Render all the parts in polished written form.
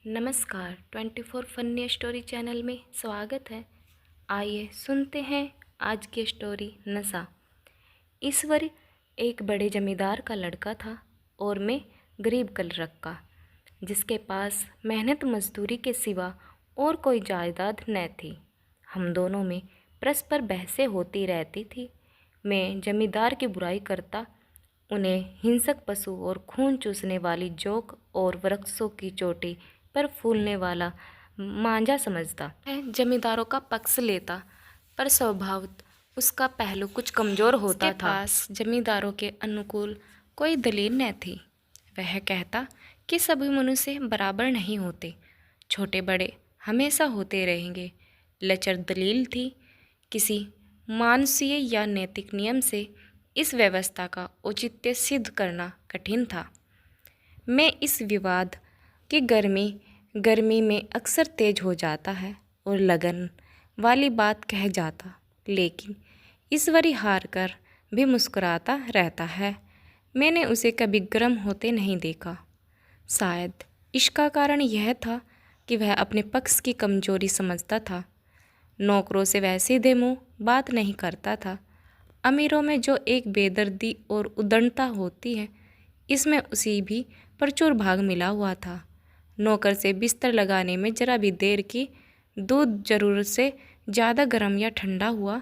नमस्कार 24 funny story channel में स्वागत है। आइए सुनते हैं आज की स्टोरी नशा। ईश्वर एक बड़े जमींदार का लड़का था और मैं गरीब कलरक का, जिसके पास मेहनत मजदूरी के सिवा और कोई जायदाद न थी। हम दोनों में परस्पर बहसें होती रहती थी। मैं जमींदार की बुराई करता, उन्हें हिंसक पशु और खून चूसने वाली जोक और वृक्षों की चोटी पर फूलने वाला मांझा समझता। मैं जमींदारों का पक्ष लेता, पर स्वभावतः उसका पहलू कुछ कमज़ोर होता था। पास जमींदारों के अनुकूल कोई दलील न थी। वह कहता कि सभी मनुष्य बराबर नहीं होते, छोटे बड़े हमेशा होते रहेंगे। लचर दलील थी। किसी मानवीय या नैतिक नियम से इस व्यवस्था का औचित्य सिद्ध करना कठिन था। मैं इस विवाद कि गर्मी में अक्सर तेज हो जाता है और लगन वाली बात कह जाता, लेकिन ईश्वरी हार कर भी मुस्कुराता रहता है। मैंने उसे कभी गर्म होते नहीं देखा। शायद इसका कारण यह था कि वह अपने पक्ष की कमजोरी समझता था। नौकरों से वह सीधे मुंह बात नहीं करता था। अमीरों में जो एक बेदर्दी और उदंडता होती है, इसमें उसी भी प्रचुर भाग मिला हुआ था। नौकर से बिस्तर लगाने में जरा भी देर की, दूध ज़रूरत से ज़्यादा गर्म या ठंडा हुआ,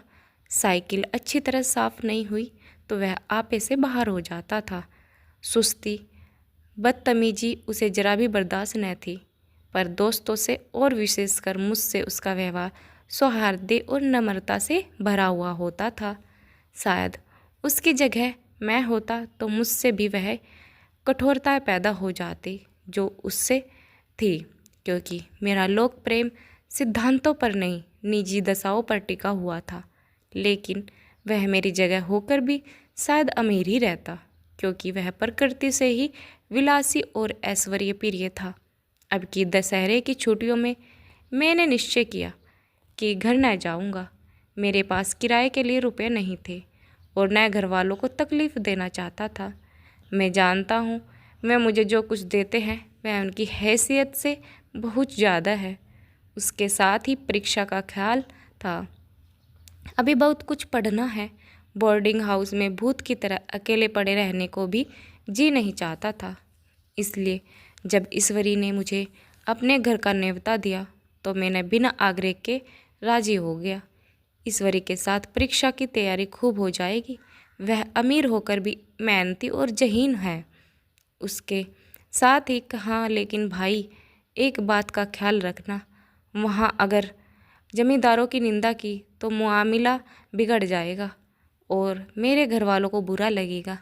साइकिल अच्छी तरह साफ नहीं हुई तो वह आपे से बाहर हो जाता था। सुस्ती, बदतमीजी उसे जरा भी बर्दाश्त न थी, पर दोस्तों से और विशेषकर मुझसे उसका व्यवहार सौहार्द और नम्रता से भरा हुआ होता था। शायद उसकी जगह मैं होता तो मुझसे भी वह कठोरता पैदा हो जाती जो उससे थी, क्योंकि मेरा लोक प्रेम सिद्धांतों पर नहीं, निजी दशाओं पर टिका हुआ था। लेकिन वह मेरी जगह होकर भी शायद अमीर ही रहता, क्योंकि वह प्रकृति से ही विलासी और ऐश्वर्यप्रिय था। अब की दशहरे की छुट्टियों में मैंने निश्चय किया कि घर न जाऊंगा। मेरे पास किराए के लिए रुपए नहीं थे और न घर वालों को तकलीफ देना चाहता था। मैं जानता हूँ वह मुझे जो कुछ देते हैं वह उनकी हैसियत से बहुत ज़्यादा है। उसके साथ ही परीक्षा का ख्याल था। अभी बहुत कुछ पढ़ना है। बोर्डिंग हाउस में भूत की तरह अकेले पड़े रहने को भी जी नहीं चाहता था। इसलिए जब ईश्वरी ने मुझे अपने घर का न्योता दिया तो मैंने बिना आग्रह के राजी हो गया। ईश्वरी के साथ परीक्षा की तैयारी खूब हो जाएगी। वह अमीर होकर भी मेहनती और ज़हीन है। उसके साथ ही कहा, लेकिन भाई एक बात का ख्याल रखना, वहाँ अगर जमींदारों की निंदा की तो मुआमिला बिगड़ जाएगा और मेरे घर वालों को बुरा लगेगा।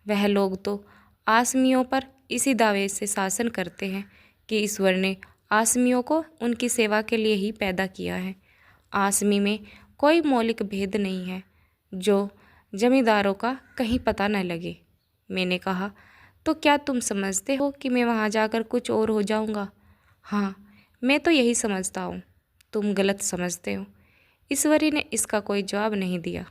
वह लोग तो आसमियों पर इसी दावे से शासन करते हैं कि ईश्वर ने आसमियों को उनकी सेवा के लिए ही पैदा किया है। आसमी में कोई मौलिक भेद नहीं है जो जमींदारों का कहीं पता न लगे। मैंने कहा, तो क्या तुम समझते हो कि मैं वहाँ जाकर कुछ और हो जाऊँगा? हाँ, मैं तो यही समझता हूँ। तुम गलत समझते हो। ईश्वरी ने इसका कोई जवाब नहीं दिया।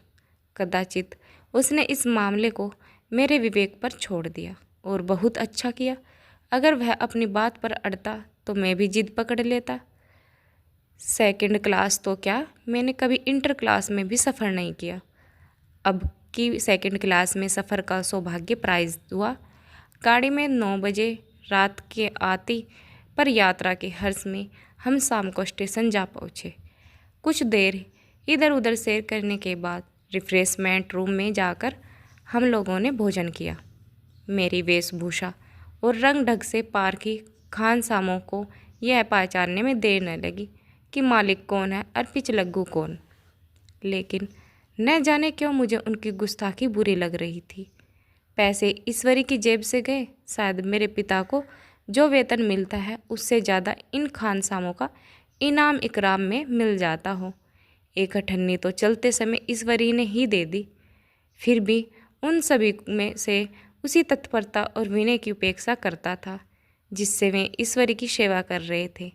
कदाचित उसने इस मामले को मेरे विवेक पर छोड़ दिया और बहुत अच्छा किया। अगर वह अपनी बात पर अड़ता तो मैं भी जिद पकड़ लेता। सेकंड क्लास तो क्या, मैंने कभी इंटर क्लास में भी सफ़र नहीं किया। अब की सेकंड क्लास में सफ़र का सौभाग्य प्राप्त हुआ। गाड़ी में 9 बजे रात के आती, पर यात्रा के हर्ष में हम शाम को स्टेशन जा पहुँचे। कुछ देर इधर उधर सैर करने के बाद रिफ्रेशमेंट रूम में जाकर हम लोगों ने भोजन किया। मेरी वेशभूषा और रंग ढंग से पारखी खानसामों को यह पहचानने में देर न लगी कि मालिक कौन है और पिछलग्गू कौन। लेकिन न जाने क्यों मुझे उनकी गुस्ताखी बुरी लग रही थी। पैसे ईश्वरी की जेब से गए। शायद मेरे पिता को जो वेतन मिलता है उससे ज़्यादा इन खानसामों का इनाम इकराम में मिल जाता हो। एक अठन्नी तो चलते समय ईश्वरी ने ही दे दी। फिर भी उन सभी में से उसी तत्परता और विनय की उपेक्षा करता था जिससे वे ईश्वरी की सेवा कर रहे थे।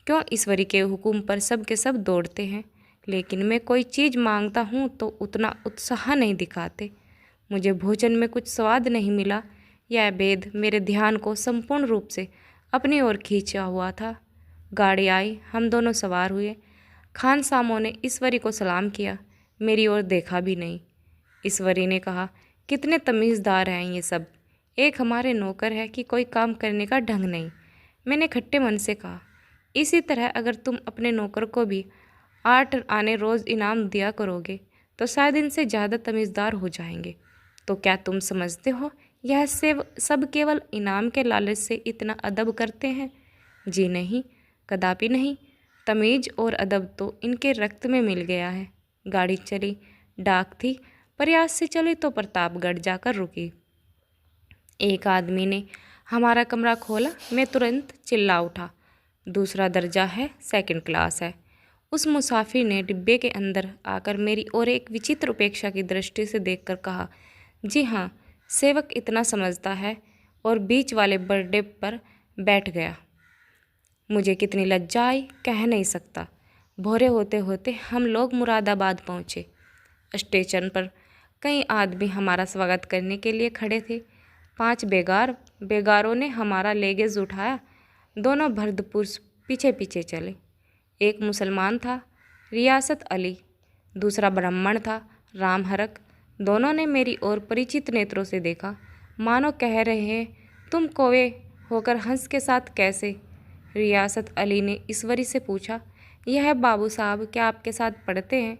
क्यों ईश्वरी के हुक्म पर सब के सब दौड़ते हैं, लेकिन मैं कोई चीज़ मांगता हूँ तो उतना उत्साह नहीं दिखाते। मुझे भोजन में कुछ स्वाद नहीं मिला। यह भेद मेरे ध्यान को संपूर्ण रूप से अपनी ओर खींचा हुआ था। गाड़ी आई, हम दोनों सवार हुए। खान सामों ने ईश्वरी को सलाम किया, मेरी ओर देखा भी नहीं। ईश्वरी ने कहा, कितने तमीज़दार हैं ये सब, एक हमारे नौकर है कि कोई काम करने का ढंग नहीं। मैंने खट्टे मन से कहा, इसी तरह अगर तुम अपने नौकर को भी 8 आने रोज़ इनाम दिया करोगे तो शायद इनसे ज़्यादा तमीज़दार हो जाएंगे। तो क्या तुम समझते हो यह सब केवल इनाम के लालच से इतना अदब करते हैं? जी नहीं, कदापि नहीं। तमीज़ और अदब तो इनके रक्त में मिल गया है। गाड़ी चली, डाक थी, प्रयास से चली तो प्रतापगढ़ जाकर रुकी। एक आदमी ने हमारा कमरा खोला, मैं तुरंत चिल्ला उठा, दूसरा दर्जा है, सेकंड क्लास है। उस मुसाफिर ने डिब्बे के अंदर आकर मेरी ओर एक विचित्र उपेक्षा की दृष्टि से देखकर कहा, जी हाँ, सेवक इतना समझता है, और बीच वाले बर्डे पर बैठ गया। मुझे कितनी लज्जा आई, कह नहीं सकता। भोरे होते होते हम लोग मुरादाबाद पहुँचे। स्टेशन पर कई आदमी हमारा स्वागत करने के लिए खड़े थे। 5 बेगारों ने हमारा लेगेज उठाया। दोनों भरदपुरुष पीछे पीछे चले। एक मुसलमान था, रियासत अली, दूसरा ब्राह्मण था, राम हरक। दोनों ने मेरी ओर परिचित नेत्रों से देखा, मानो कह रहे हैं, तुम कौवे होकर हंस के साथ कैसे? रियासत अली ने ईश्वरी से पूछा, यह बाबू साहब क्या आपके साथ पढ़ते हैं?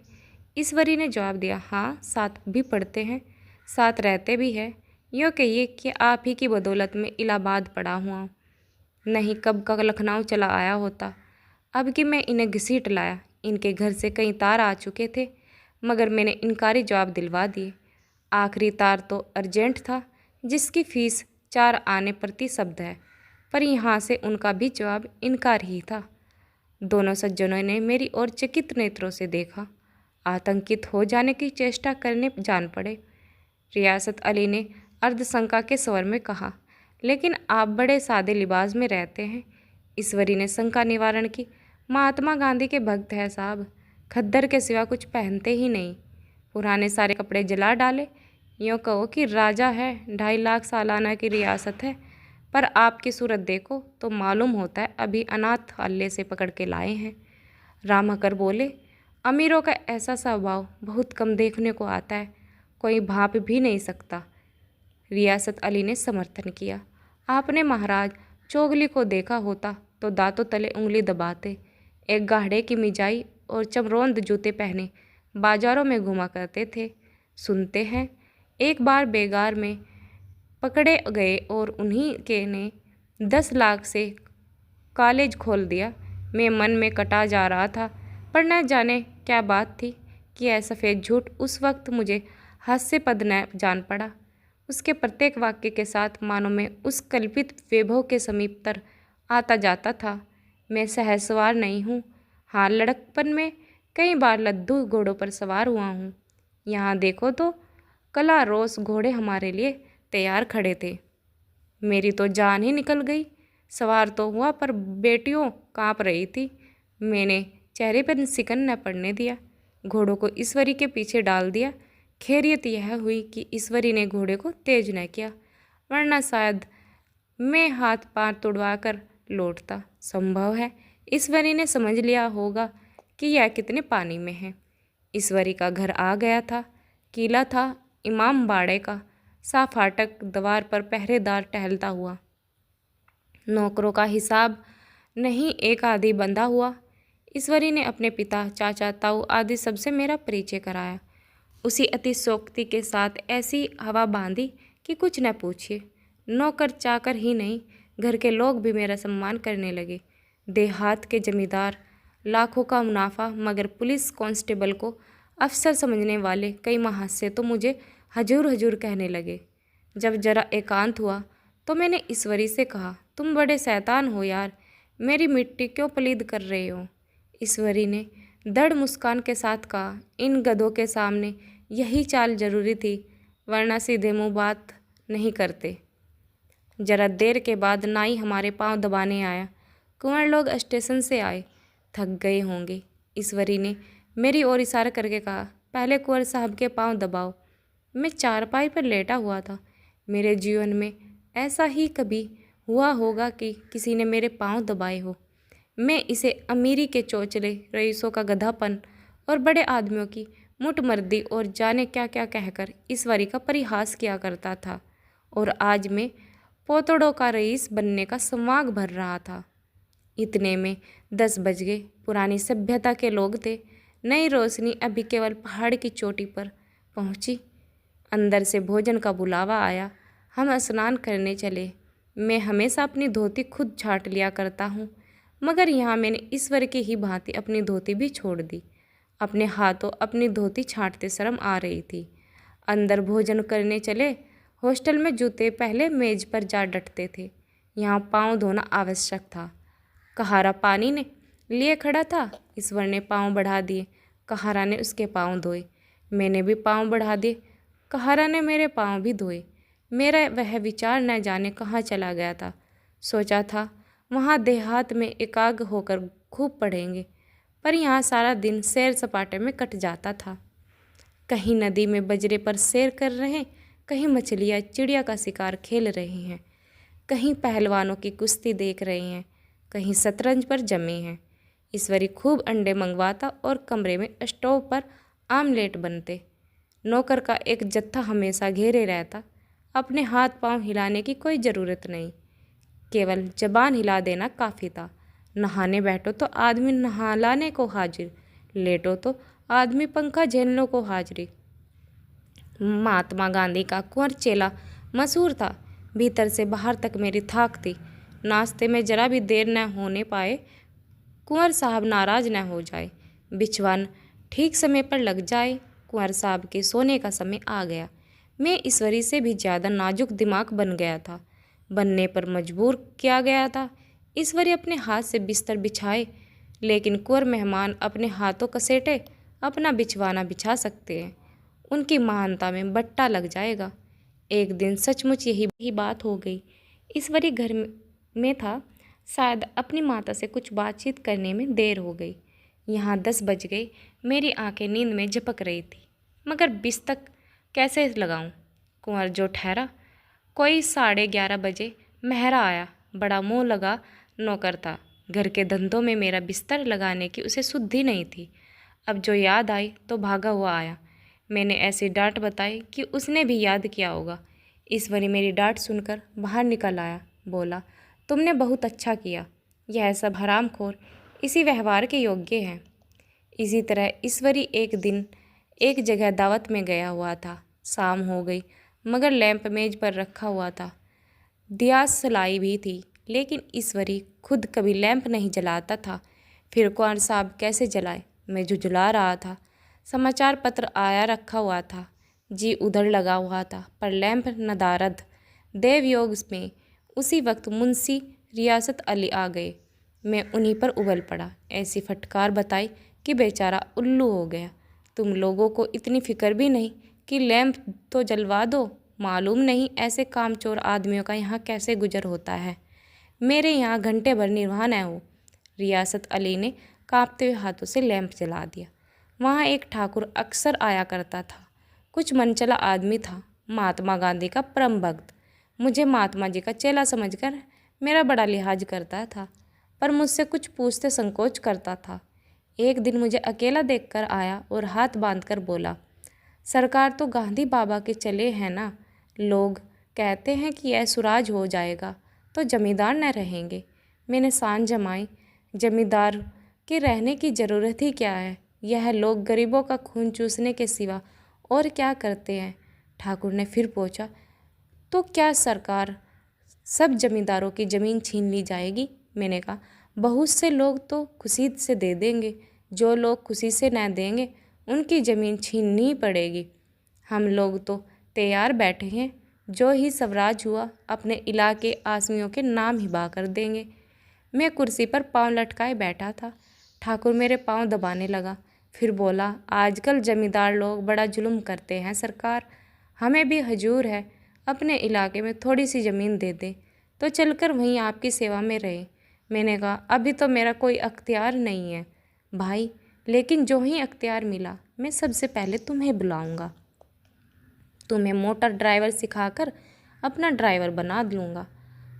ईश्वरी ने जवाब दिया, हाँ, साथ भी पढ़ते हैं, साथ रहते भी हैं। यूँ कहिए कि आप ही की बदौलत में इलाहाबाद पढ़ा हुआ, नहीं कब का लखनऊ चला आया होता। अब कि मैं इन्हें घसीट लाया। इनके घर से कई तार आ चुके थे, मगर मैंने इनकारी जवाब दिलवा दिए। आखिरी तार तो अर्जेंट था, जिसकी फीस 4 आने प्रति शब्द है, पर यहाँ से उनका भी जवाब इनकार ही था। दोनों सज्जनों ने मेरी ओर चकित नेत्रों से देखा, आतंकित हो जाने की चेष्टा करने जान पड़े। रियासत अली ने अर्धशंका के स्वर में कहा, लेकिन आप बड़े सादे लिबास में रहते हैं। ईश्वरी ने शंका निवारण की, महात्मा गांधी के भक्त है साहब, खद्दर के सिवा कुछ पहनते ही नहीं, पुराने सारे कपड़े जला डाले। यूँ कहो कि राजा है, 2.5 लाख सालाना की रियासत है, पर आपकी सूरत देखो तो मालूम होता है अभी अनाथ हल्ले से पकड़ के लाए हैं। राम हकर बोले, अमीरों का ऐसा स्वभाव बहुत कम देखने को आता है, कोई भाप भी नहीं सकता। रियासत अली ने समर्थन किया, आपने महाराज चोगली को देखा होता तो दांतों तले उंगली दबाते। एक गाढ़े की मिजाई और चमरोंद जूते पहने बाजारों में घुमा करते थे। सुनते हैं एक बार बेगार में पकड़े गए और उन्हीं के ने 10 लाख से कॉलेज खोल दिया। मैं मन में कटा जा रहा था, पर न जाने क्या बात थी कि यह सफ़ेद झूठ उस वक्त मुझे हास्यपद न जान पड़ा। उसके प्रत्येक वाक्य के साथ मानो मैं उस कल्पित वैभव के समीपतर आता जाता था। मैं सहज सवार नहीं हूँ, हाँ, लड़कपन में कई बार लद्दू घोड़ों पर सवार हुआ हूँ। यहाँ देखो तो कला रोस घोड़े हमारे लिए तैयार खड़े थे। मेरी तो जान ही निकल गई। सवार तो हुआ, पर बेटियों काँप रही थी। मैंने चेहरे पर सिकन न पड़ने दिया, घोड़ों को ईश्वरी के पीछे डाल दिया। खैरियत यह हुई कि ईश्वरी ने घोड़े को तेज न किया, वरना शायद मैं हाथ पांव तुड़वा कर लौटता। संभव है ईश्वरी ने समझ लिया होगा कि यह कितने पानी में है। ईश्वरी का घर आ गया था। किला था इमाम बाड़े का, सा फाटक द्वार पर पहरेदार टहलता हुआ। नौकरों का हिसाब नहीं, एक आदि बंधा हुआ। ईश्वरी ने अपने पिता, चाचा, ताऊ आदि सबसे मेरा परिचय कराया। उसी अतिशोक्ति के साथ ऐसी हवा बांधी कि कुछ न पूछिए। नौकर चाकर ही नहीं, घर के लोग भी मेरा सम्मान करने लगे। देहात के जमींदार, लाखों का मुनाफा, मगर पुलिस कांस्टेबल को अफसर समझने वाले कई महाशय तो मुझे हजूर हजूर कहने लगे। जब जरा एकांत हुआ तो मैंने ईश्वरी से कहा, तुम बड़े शैतान हो यार, मेरी मिट्टी क्यों पलीद कर रहे हो? ईश्वरी ने दृढ़ मुस्कान के साथ कहा, इन गधों के सामने यही चाल जरूरी थी, वरना सीधे मुंह बात नहीं करते। जरा देर के बाद नाई हमारे पांव दबाने आया। कुंवर लोग स्टेशन से आए, थक गए होंगे। ईश्वरी ने मेरी ओर इशारा करके कहा, पहले कुंवर साहब के पांव दबाओ। मैं चारपाई पर लेटा हुआ था। मेरे जीवन में ऐसा ही कभी हुआ होगा कि किसी ने मेरे पाँव दबाए हो। मैं इसे अमीरी के चोचले, रईसों का गधापन और बड़े आदमियों की मुठमर्दी और जाने क्या क्या कहकर ईश्वरी का परिहास किया करता था। और आज मैं पोतड़ों का रईस बनने का संवाग भर रहा था। इतने में 10 बज गए। पुरानी सभ्यता के लोग थे। नई रोशनी अभी केवल पहाड़ की चोटी पर पहुंची। अंदर से भोजन का बुलावा आया। हम स्नान करने चले। मैं हमेशा अपनी धोती खुद छाट लिया करता हूँ, मगर यहाँ मैंने ईश्वर की ही भांति अपनी धोती भी छोड़ दी। अपने हाथों अपनी धोती छाटते शर्म आ रही थी। अंदर भोजन करने चले। हॉस्टल में जूते पहले मेज पर जा डटते थे। यहाँ पाँव धोना आवश्यक था। कहारा पानी ने लिए खड़ा था। ईश्वर ने पाँव बढ़ा दिए। कहारा ने उसके पाँव धोए। मैंने भी पाँव बढ़ा दिए। कहारा ने मेरे पाँव भी धोए। मेरा वह विचार न जाने कहाँ चला गया था। सोचा था वहाँ देहात में एकाग्र होकर खूब पढ़ेंगे, पर यहाँ सारा दिन सैर सपाटे में कट जाता था। कहीं नदी में बजरे पर सैर कर रहे, कहीं मछलियाँ चिड़िया का शिकार खेल रही हैं, कहीं पहलवानों की कुश्ती देख रहे हैं, कहीं शतरंज पर जमे हैं। ईश्वरी खूब अंडे मंगवाता और कमरे में स्टोव पर आमलेट बनते। नौकर का एक जत्था हमेशा घेरे रहता। अपने हाथ पांव हिलाने की कोई ज़रूरत नहीं, केवल जबान हिला देना काफ़ी था। नहाने बैठो तो आदमी नहलाने को हाजिर, लेटो तो आदमी पंखा झेलने को हाजिरी। महात्मा गांधी का कुंवर चेला मशहूर था। भीतर से बाहर तक मेरी थाक थी। नाश्ते में जरा भी देर न होने पाए, कुंवर साहब नाराज न हो जाए, बिछवान ठीक समय पर लग जाए। कुंवर साहब के सोने का समय आ गया। मैं ईश्वरी से भी ज़्यादा नाजुक दिमाग बन गया था, बनने पर मजबूर किया गया था। ईश्वरी अपने हाथ से बिस्तर बिछाए, लेकिन कुंवर मेहमान अपने हाथों कसेटे अपना बिछवाना बिछा सकते हैं। उनकी महानता में बट्टा लग जाएगा। एक दिन सचमुच यही बात हो गई। ईश्वरी घर में था। शायद अपनी माता से कुछ बातचीत करने में देर हो गई। यहाँ 10 बज गए। मेरी आंखें नींद में झपक रही थी, मगर बिस्तर कैसे लगाऊं? कुंवर जो ठहरा। कोई 11:30 बजे महरा आया। बड़ा मुँह लगा नौकर था। घर के धंधों में मेरा बिस्तर लगाने की उसे सुद्धि नहीं थी। अब जो याद आई तो भागा हुआ आया। मैंने ऐसी डांट बताई कि उसने भी याद किया होगा। ईश्वरी मेरी डांट सुनकर बाहर निकल आया। बोला, तुमने बहुत अच्छा किया। यह सब हरामखोर इसी व्यवहार के योग्य हैं। इसी तरह ईश्वरी एक दिन एक जगह दावत में गया हुआ था। शाम हो गई, मगर लैंप मेज पर रखा हुआ था। दिया सलाई भी थी, लेकिन ईश्वरी खुद कभी लैंप नहीं जलाता था। फिर कुंवर साहब कैसे जलाए? मैं झुझला रहा था। समाचार पत्र आया रखा हुआ था। जी उधर लगा हुआ था, पर लैंप नदारद। देवयोग में उसी वक्त मुंशी रियासत अली आ गए। मैं उन्हीं पर उबल पड़ा। ऐसी फटकार बताई कि बेचारा उल्लू हो गया। तुम लोगों को इतनी फिक्र भी नहीं कि लैंप तो जलवा दो। मालूम नहीं ऐसे कामचोर आदमियों का यहाँ कैसे गुजर होता है। मेरे यहाँ घंटे भर निर्वाह न हो। रियासत अली ने कांपते हुए हाथों से लैंप जला दिया। वहाँ एक ठाकुर अक्सर आया करता था। कुछ मनचला आदमी था, महात्मा गांधी का परम भक्त। मुझे महात्मा जी का चेला समझकर मेरा बड़ा लिहाज करता था, पर मुझसे कुछ पूछते संकोच करता था। एक दिन मुझे अकेला देखकर आया और हाथ बांधकर बोला, सरकार तो गांधी बाबा के चले हैं ना। लोग कहते हैं कि यह सुराज हो जाएगा तो जमींदार न रहेंगे। मैंने सान जमाई, जमींदार के रहने की ज़रूरत ही क्या है? यह लोग गरीबों का खून चूसने के सिवा और क्या करते हैं? ठाकुर ने फिर पूछा, तो क्या सरकार सब जमींदारों की ज़मीन छीन ली जाएगी? मैंने कहा, बहुत से लोग तो खुशी से दे देंगे। जो लोग खुशी से न देंगे उनकी ज़मीन छीननी पड़ेगी। हम लोग तो तैयार बैठे हैं। जो ही स्वराज हुआ अपने इलाके आदमियों के नाम हिबा कर देंगे। मैं कुर्सी पर पाँव लटकाए बैठा था। ठाकुर मेरे पाँव दबाने लगा। फिर बोला, आजकल जमींदार लोग बड़ा जुल्म करते हैं सरकार। हमें भी हजूर है, अपने इलाके में थोड़ी सी ज़मीन दे दें तो चलकर वहीं आपकी सेवा में रहे। मैंने कहा, अभी तो मेरा कोई अख्तियार नहीं है भाई, लेकिन जो ही अख्तियार मिला मैं सबसे पहले तुम्हें बुलाऊंगा। तुम्हें मोटर ड्राइवर सिखाकर अपना ड्राइवर बना लूँगा।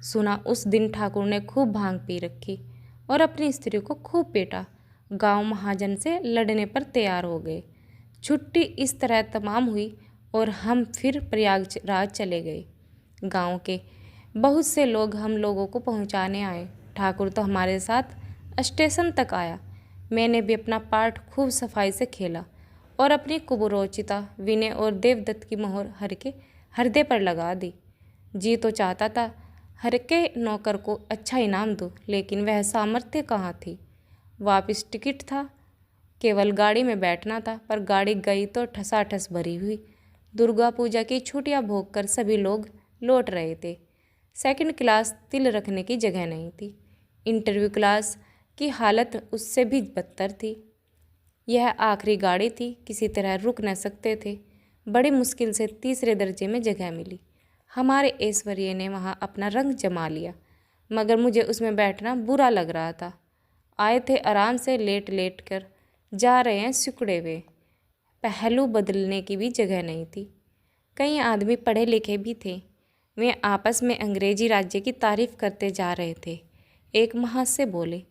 सुना उस दिन ठाकुर ने खूब भांग पी रखी और अपनी स्त्री को खूब पीटा। गांव महाजन से लड़ने पर तैयार हो गए। छुट्टी इस तरह तमाम हुई और हम फिर प्रयागराज चले गए। गांव के बहुत से लोग हम लोगों को पहुंचाने आए। ठाकुर तो हमारे साथ स्टेशन तक आया। मैंने भी अपना पार्ट खूब सफाई से खेला और अपनी कुबुरोचिता विनय और देवदत्त की मोहर हर के हृदय पर लगा दी। जी तो चाहता था हर के नौकर को अच्छा इनाम दूँ, लेकिन वह सामर्थ्य कहाँ थी। वापस टिकट था, केवल गाड़ी में बैठना था, पर गाड़ी गई तो ठसाठस भरी हुई। दुर्गा पूजा की छुट्टियां भोग कर सभी लोग लौट रहे थे। सेकंड क्लास तिल रखने की जगह नहीं थी। इंटरव्यू क्लास की हालत उससे भी बदतर थी। यह आखिरी गाड़ी थी, किसी तरह रुक न सकते थे। बड़ी मुश्किल से तीसरे दर्जे में जगह मिली। हमारे ऐश्वर्य ने वहाँ अपना रंग जमा लिया, मगर मुझे उसमें बैठना बुरा लग रहा था। आए थे आराम से, लेट लेट कर जा रहे हैं सिकुड़े हुए। पहलू बदलने की भी जगह नहीं थी। कई आदमी पढ़े लिखे भी थे। वे आपस में अंग्रेजी राज्य की तारीफ करते जा रहे थे। एक महाशय बोले,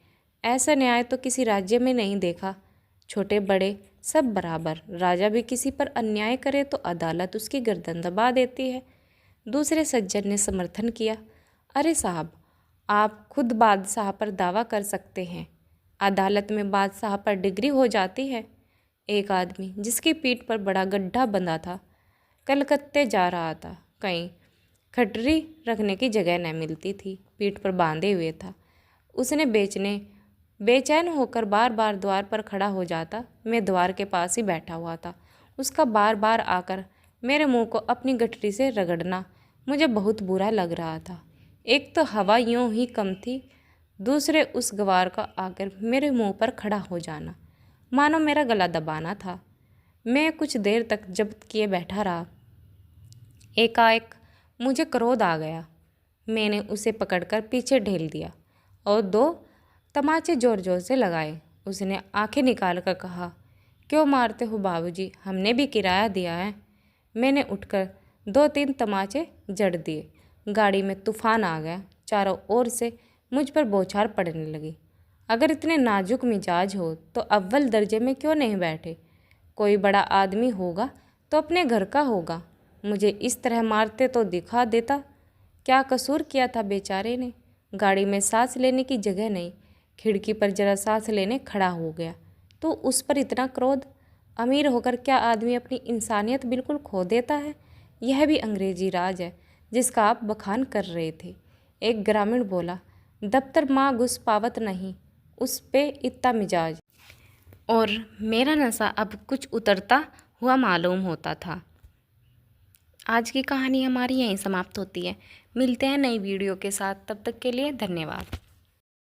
ऐसा न्याय तो किसी राज्य में नहीं देखा। छोटे बड़े सब बराबर। राजा भी किसी पर अन्याय करे तो अदालत उसकी गर्दन दबा देती है। दूसरे सज्जन ने समर्थन किया, अरे साहब, आप खुद बादशाह पर दावा कर सकते हैं, अदालत में बादशाह पर डिग्री हो जाती है। एक आदमी जिसकी पीठ पर बड़ा गड्ढा बंधा था, कलकत्ते जा रहा था। कहीं खटरी रखने की जगह न मिलती थी, पीठ पर बांधे हुए था। उसने बेचैन होकर बार बार द्वार पर खड़ा हो जाता। मैं द्वार के पास ही बैठा हुआ था। उसका बार बार आकर मेरे मुंह को अपनी गठरी से रगड़ना मुझे बहुत बुरा लग रहा था। एक तो हवा यूं ही कम थी, दूसरे उस गवार का आकर मेरे मुंह पर खड़ा हो जाना मानो मेरा गला दबाना था। मैं कुछ देर तक जब्त किए बैठा रहा। एकाएक मुझे क्रोध आ गया। मैंने उसे पकड़कर पीछे ढेल दिया और 2 तमाचे जोर जोर से लगाए। उसने आंखें निकाल कर कहा, क्यों मारते हो बाबूजी, हमने भी किराया दिया है। मैंने उठकर 2-3 तमाचे जड़ दिए। गाड़ी में तूफान आ गया। चारों ओर से मुझ पर बौछार पड़ने लगी। अगर इतने नाजुक मिजाज हो तो अव्वल दर्जे में क्यों नहीं बैठे? कोई बड़ा आदमी होगा तो अपने घर का होगा। मुझे इस तरह मारते तो दिखा देता। क्या कसूर किया था बेचारे ने? गाड़ी में सांस लेने की जगह नहीं, खिड़की पर जरा सांस लेने खड़ा हो गया तो उस पर इतना क्रोध। अमीर होकर क्या आदमी अपनी इंसानियत बिल्कुल खो देता है? यह भी अंग्रेजी राज है जिसका आप बखान कर रहे थे। एक ग्रामीण बोला, दफ्तर माँ घुस पावत नहीं, उस पे इतना मिजाज। और मेरा नशा अब कुछ उतरता हुआ मालूम होता था। आज की कहानी हमारी यहीं समाप्त होती है। मिलते हैं नई वीडियो के साथ, तब तक के लिए धन्यवाद।